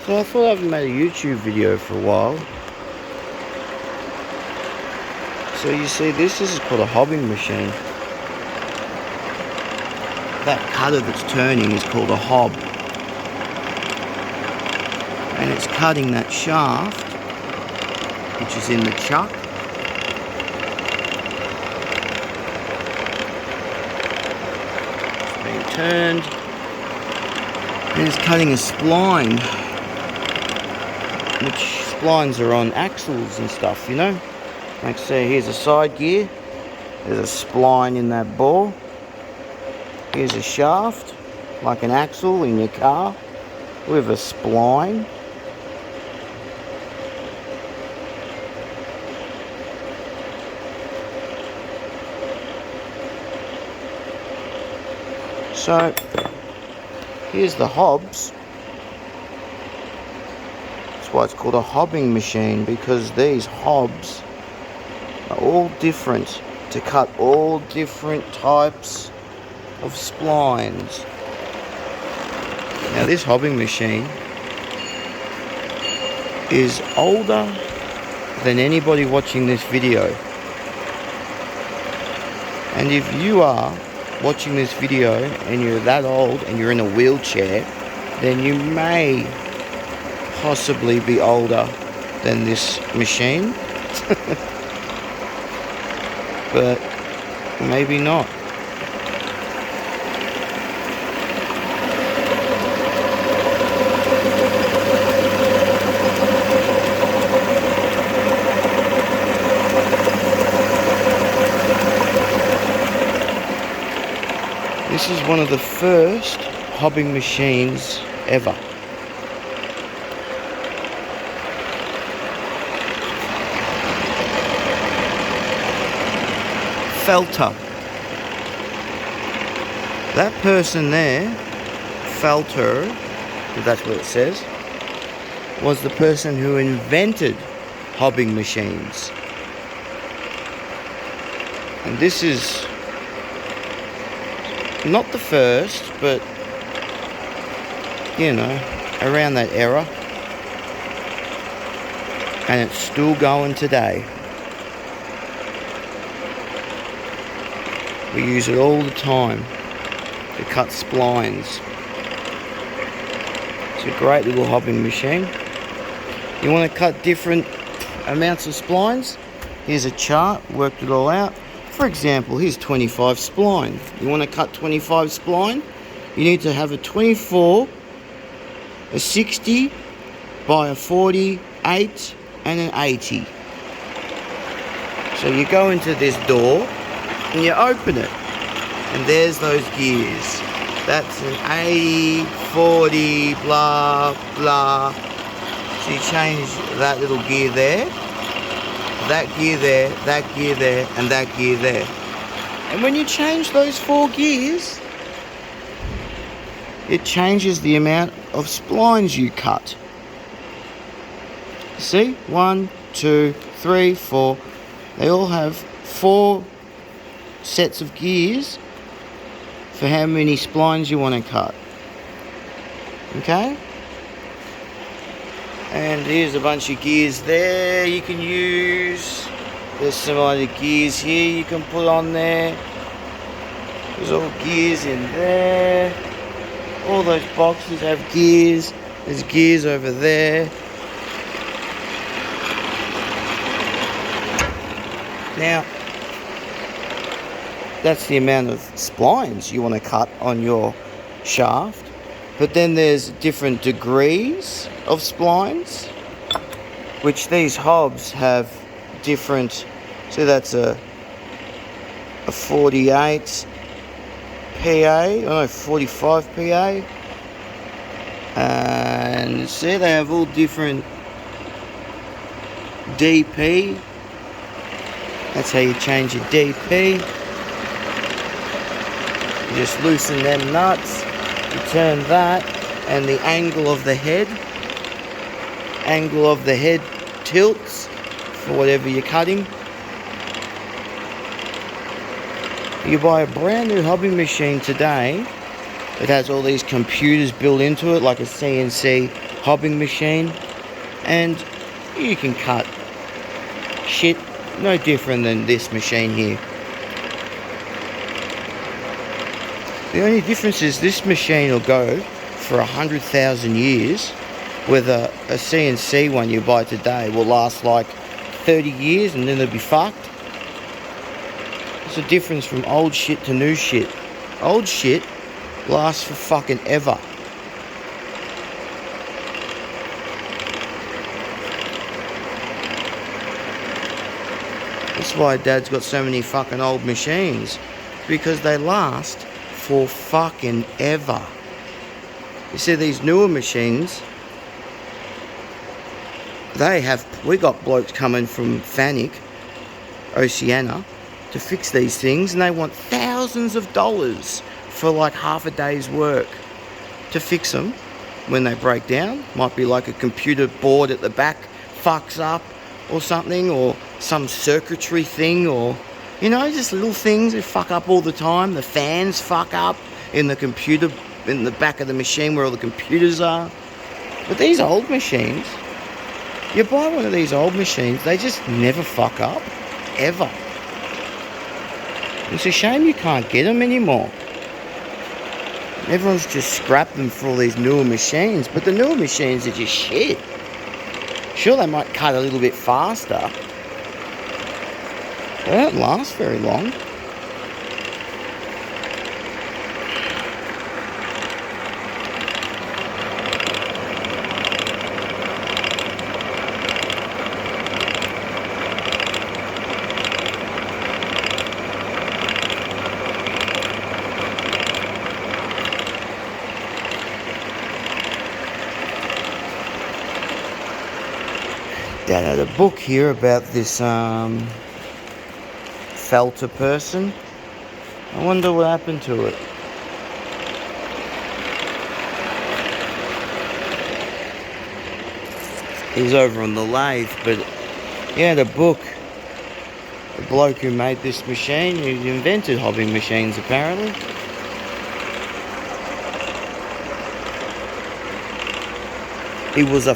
So I thought I haven't made a YouTube video for a while. So you see, this is called a hobbing machine. That cutter that's turning is called a hob. And it's cutting that shaft, which is in the chuck. It's being turned. And it's cutting a spline. Which splines are on axles and stuff, you know. Like say, here's a side gear. There's a spline in that ball. Here's a shaft, like an axle in your car, with a spline. So, here's the hobs. That's why it's called a hobbing machine, because these hobs are all different, to cut all different types of splines. Now this hobbing machine is older than anybody watching this video. And if you are watching this video and you're that old and you're in a wheelchair, then you may possibly be older than this machine. But maybe not. This is one of the first hobbing machines ever. Felter. That person there, Felter, if that's what it says, was the person who invented hobbing machines. And this is not the first, but you know, around that era, and it's still going today. We use it all the time to cut splines. It's a great little hobbing machine. You want to cut different amounts of splines? Here's a chart, worked it all out. For example, here's 25 spline. You want to cut 25 spline? You need to have a 24, a 60 by a 48 and an 80. So you go into this door and you open it, and there's those gears. That's an 80, 40, blah, blah. So you change that little gear there, that gear there, that gear there, and that gear there. And when you change those 4 gears, it changes the amount of splines you cut. See? 1, 2, 3, 4. They all have 4 sets of gears for how many splines you want to cut. Okay? And here's a bunch of gears there you can use. There's some other gears here you can put on there. There's all gears in there. All those boxes have gears. There's gears over there. Now, that's the amount of splines you want to cut on your shaft. But then there's different degrees of splines, which these hobs have different. So that's a 48 PA, oh no, 45 PA. And see, they have all different DP. That's how you change your DP. You just loosen them nuts, you turn that, and the angle of the head tilts for whatever you're cutting. You buy a brand new hobbing machine today, it has all these computers built into it, like a CNC hobbing machine, and you can cut shit no different than this machine here. The only difference is this machine will go for 100,000 years, whether a CNC one you buy today will last like 30 years and then they'll be fucked. There's a difference from old shit to new shit. Old shit lasts for fucking ever. That's why Dad's got so many fucking old machines, because they last for fucking ever. You see these newer machines, we got blokes coming from Fanuc, Oceania, to fix these things, and they want thousands of dollars for like half a day's work to fix them when they break down. Might be like a computer board at the back fucks up or something, or some circuitry thing, or you know, just little things that fuck up all the time. The fans fuck up in the computer, in the back of the machine where all the computers are. But these old machines, you buy one of these old machines, they just never fuck up, ever. It's a shame you can't get them anymore. Everyone's just scrapped them for all these newer machines, but the newer machines are just shit. Sure, they might cut a little bit faster. They don't last very long. Dad had a book here about this felter person. I wonder what happened to it. He's over on the lathe, but he had a book. The bloke who made this machine, he invented hobbing machines apparently. He was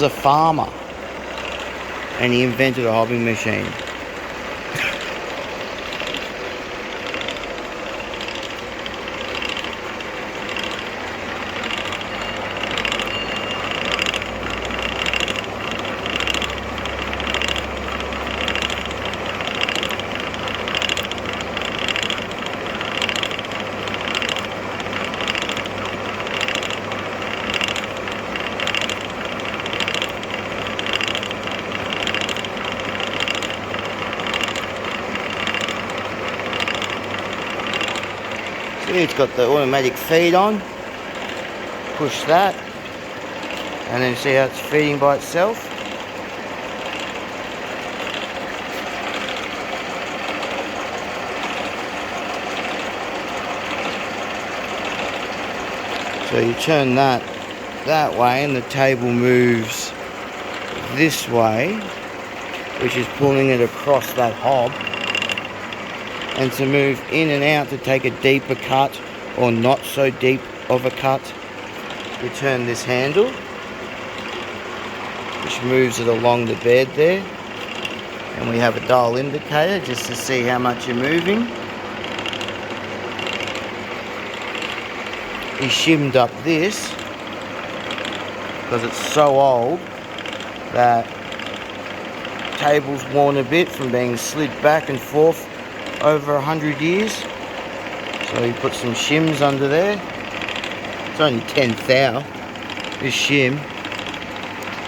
a farmer, and he invented a hobbing machine. It's got the automatic feed on. Push that, and then see how it's feeding by itself. So you turn that way, and the table moves this way, which is pulling it across that hob. And to move in and out to take a deeper cut or not so deep of a cut, you turn this handle, which moves it along the bed there, and we have a dial indicator just to see how much you're moving. He shimmed up this because it's so old that the table's worn a bit from being slid back and forth over 100 years. So he put some shims under there. It's only 10 thou, this shim.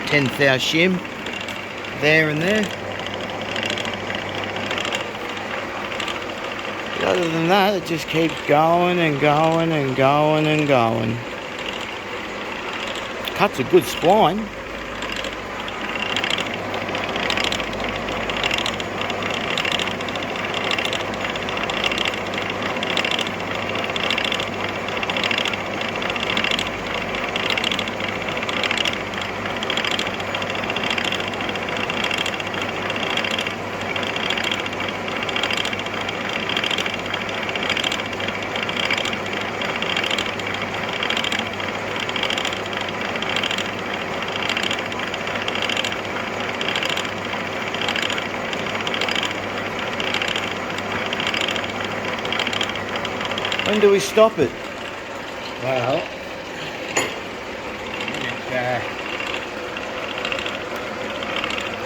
10 thou shim there and there. But other than that, it just keeps going and going and going and going. Cuts a good spline. When do we stop it? Well, it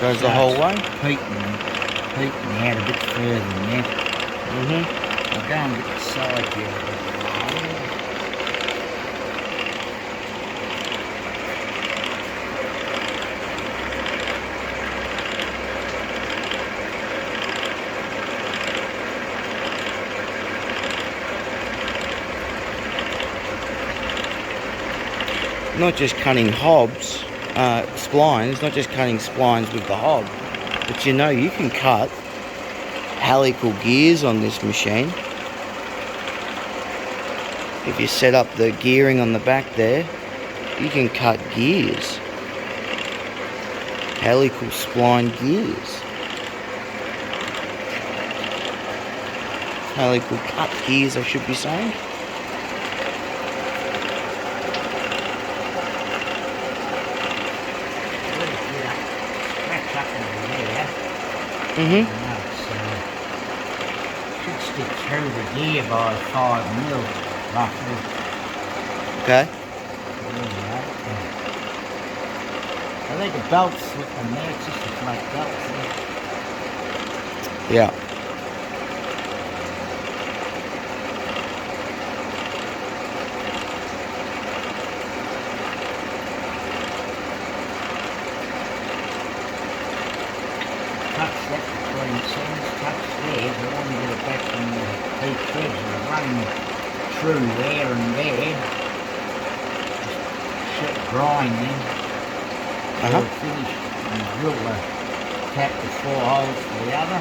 Goes the whole way? Peaking out a bit further than that. I'll go and get the side here a bit. Not just cutting hobs, splines, not just cutting splines with the hob, but you know you can cut helical gears on this machine. If you set up the gearing on the back there, you can cut gears. Helical spline gears. Helical cut gears, I should be saying. Should stick through the gear by 5 mil, roughly. Okay. I think the belt's with the there, it's just a flat belt. Yeah. Touch that between seams, touch there, but when you get it back from the heat threads and run through there and there, just shit grind then. Till finished and drill the tap the 4 holes for the other.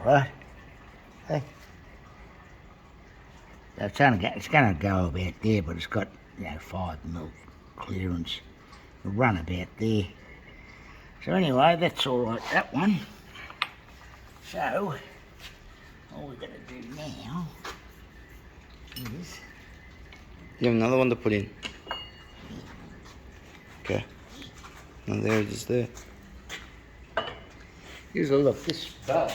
Right. Hey. It's going to go about there, but it's got 5 mil clearance. It'll run about there. So anyway, that's all right, that one. So all we're going to do now is... You have another one to put in. Okay. And there it is there. Here's a look. This belt.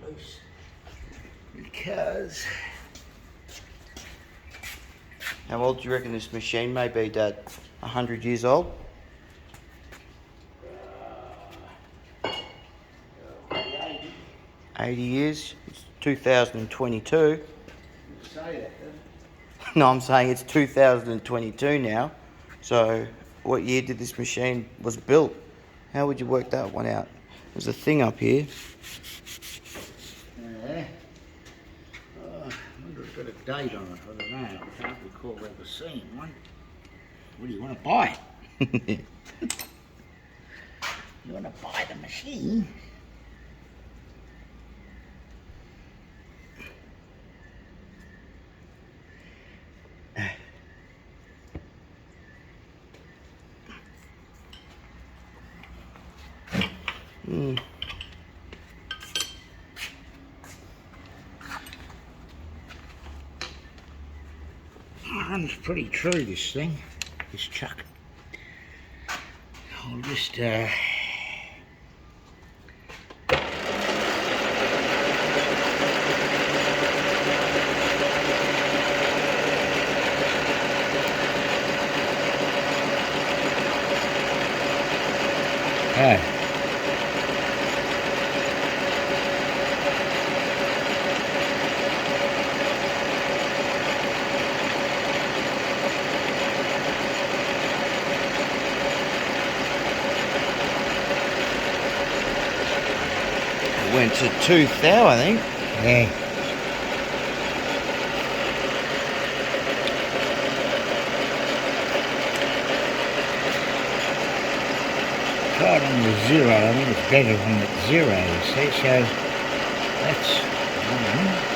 Loose. Because... How old do you reckon this machine may be, Dad? 100 years old? 80 years? It's 2022. No, I'm saying it's 2022 now. So, what year did this machine was built? How would you work that one out? There's a thing up here. Yeah. Oh, I wonder if it's got a date on it. I don't know. I can't recall ever seeing one. What do you want to buy? You want to buy the machine? Runs pretty true, this thing, this chuck. I'll just So, It went to 2 thou, I think. yeah. Tried on the 0, I think it's better on the 0, you see, so that's one.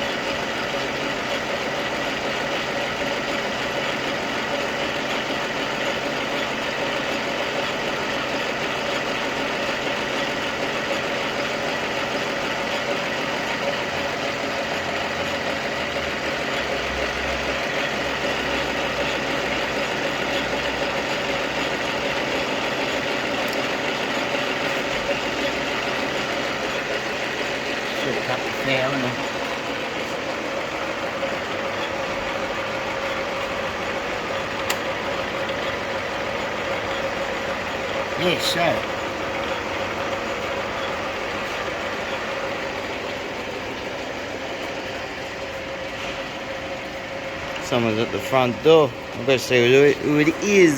Still a couple there, isn't it? Yes, so. Someone's at the front door. I've got to see who it is.